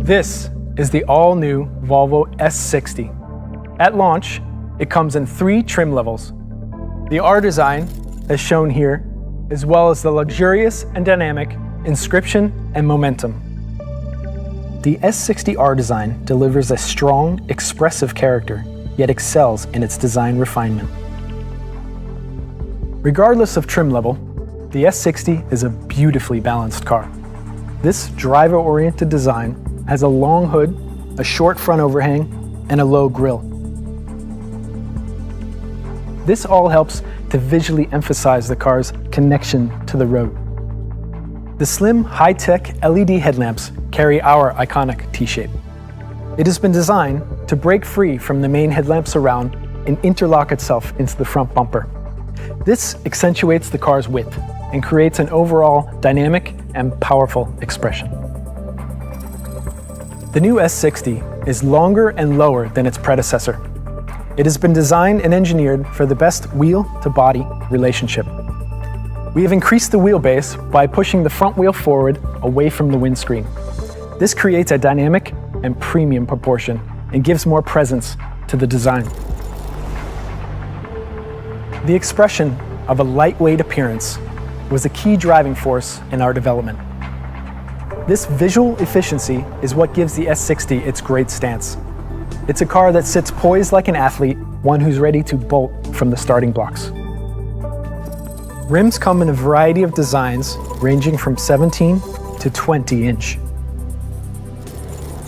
This is the all-new Volvo S60. At launch, it comes in 3 trim levels. The R design, as shown here, as well as the luxurious and dynamic inscription and momentum. The S60R design delivers a strong, expressive character, yet excels in its design refinement. Regardless of trim level, the S60 is a beautifully balanced car. This driver-oriented design has a long hood, a short front overhang, and a low grille. This all helps to visually emphasize the car's connection to the road. The slim, high-tech LED headlamps carry our iconic T-shape. It has been designed to break free from the main headlamp surround and interlock itself into the front bumper. This accentuates the car's width and creates an overall dynamic and powerful expression. The new S60 is longer and lower than its predecessor. It has been designed and engineered for the best wheel-to-body relationship. We have increased the wheelbase by pushing the front wheel forward away from the windscreen. This creates a dynamic and premium proportion and gives more presence to the design. The expression of a lightweight appearance was a key driving force in our development. This visual efficiency is what gives the S60 its great stance. It's a car that sits poised like an athlete, one who's ready to bolt from the starting blocks. Rims come in a variety of designs ranging from 17 to 20 inch.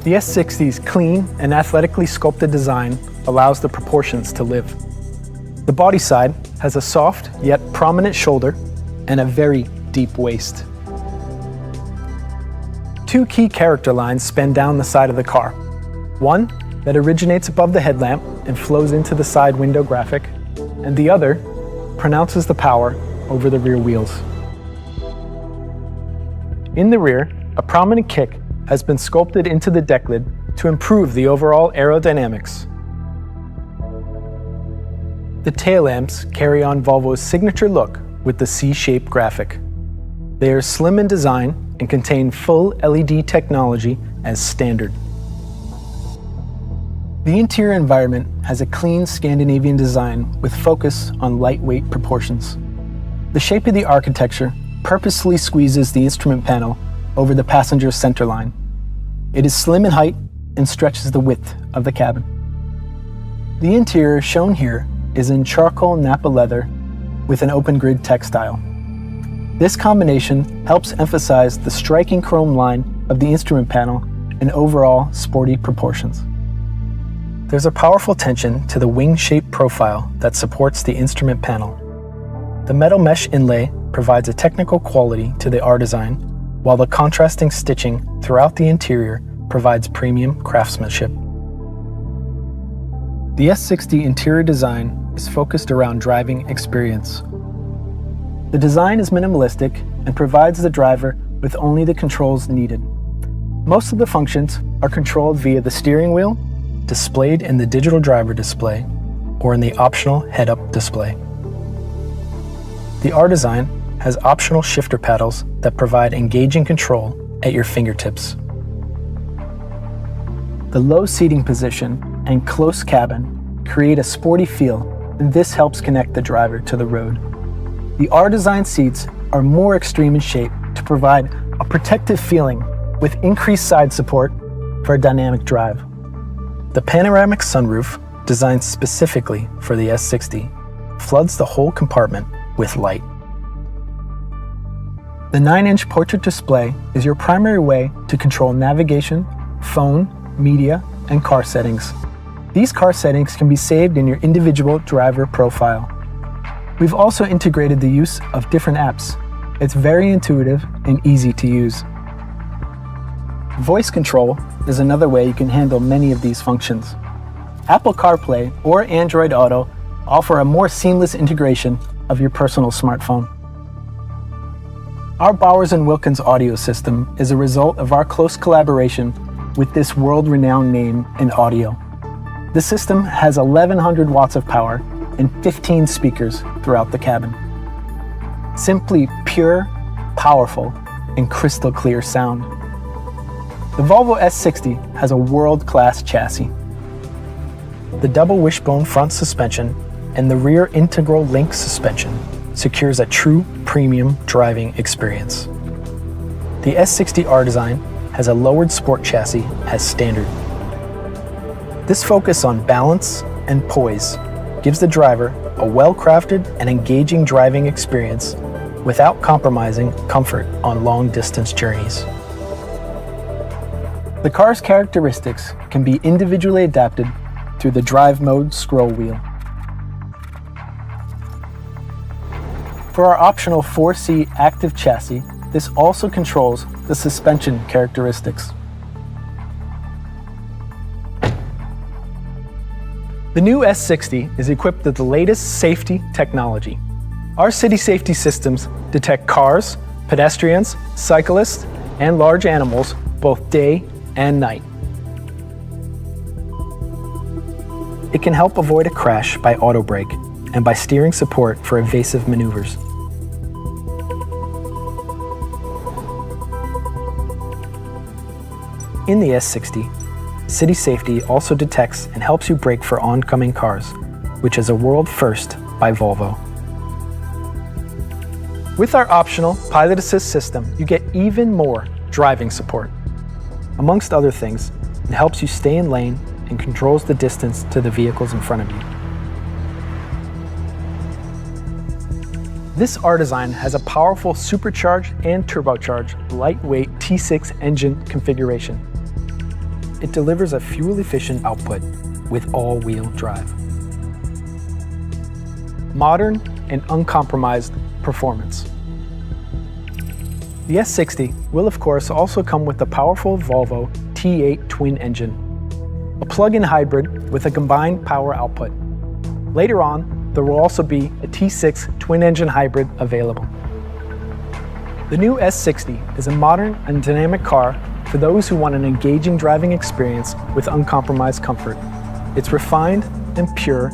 The S60's clean and athletically sculpted design allows the proportions to live. The body side has a soft yet prominent shoulder and a very deep waist. 2 key character lines span down the side of the car. One that originates above the headlamp and flows into the side window graphic, and the other pronounces the power over the rear wheels. In the rear, a prominent kick has been sculpted into the deck lid to improve the overall aerodynamics. The tail lamps carry on Volvo's signature look with the C-shaped graphic. They are slim in design and contain full LED technology as standard. The interior environment has a clean Scandinavian design with focus on lightweight proportions. The shape of the architecture purposefully squeezes the instrument panel over the passenger's center line. It is slim in height and stretches the width of the cabin. The interior shown here is in charcoal Napa leather with an open grid textile. This combination helps emphasize the striking chrome line of the instrument panel and overall sporty proportions. There's a powerful tension to the wing-shaped profile that supports the instrument panel. The metal mesh inlay provides a technical quality to the R design, while the contrasting stitching throughout the interior provides premium craftsmanship. The S60 interior design is focused around driving experience. The design is minimalistic and provides the driver with only the controls needed. Most of the functions are controlled via the steering wheel, displayed in the digital driver display, or in the optional head-up display. The R design has optional shifter paddles that provide engaging control at your fingertips. The low seating position and close cabin create a sporty feel, and this helps connect the driver to the road. The R design seats are more extreme in shape to provide a protective feeling with increased side support for a dynamic drive. The panoramic sunroof, designed specifically for the S60, floods the whole compartment with light. The 9-inch portrait display is your primary way to control navigation, phone, media, and car settings. These car settings can be saved in your individual driver profile. We've also integrated the use of different apps. It's very intuitive and easy to use. Voice control is another way you can handle many of these functions. Apple CarPlay or Android Auto offer a more seamless integration of your personal smartphone. Our Bowers & Wilkins audio system is a result of our close collaboration with this world-renowned name in audio. The system has 1,100 watts of power and 15 speakers throughout the cabin. Simply pure, powerful, and crystal clear sound. The Volvo S60 has a world-class chassis. The double wishbone front suspension and the rear integral link suspension secures a true premium driving experience. The S60 R design has a lowered sport chassis as standard. This focus on balance and poise gives the driver a well-crafted and engaging driving experience without compromising comfort on long-distance journeys. The car's characteristics can be individually adapted through the Drive Mode scroll wheel. For our optional 4C active chassis, this also controls the suspension characteristics. The new S60 is equipped with the latest safety technology. Our city safety systems detect cars, pedestrians, cyclists, and large animals both day and night. It can help avoid a crash by auto brake and by steering support for evasive maneuvers. In the S60, City Safety also detects and helps you brake for oncoming cars, which is a world first by Volvo. With our optional Pilot Assist system, you get even more driving support. Amongst other things, it helps you stay in lane and controls the distance to the vehicles in front of you. This R design has a powerful supercharged and turbocharged lightweight T6 engine configuration. It delivers a fuel-efficient output with all-wheel drive. Modern and uncompromised performance. The S60 will of course also come with the powerful Volvo T8 twin engine, a plug-in hybrid with a combined power output. Later on, there will also be a T6 twin-engine hybrid available. The new S60 is a modern and dynamic car for those who want an engaging driving experience with uncompromised comfort. It's refined and pure,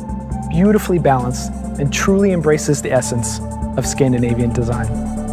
beautifully balanced, and truly embraces the essence of Scandinavian design.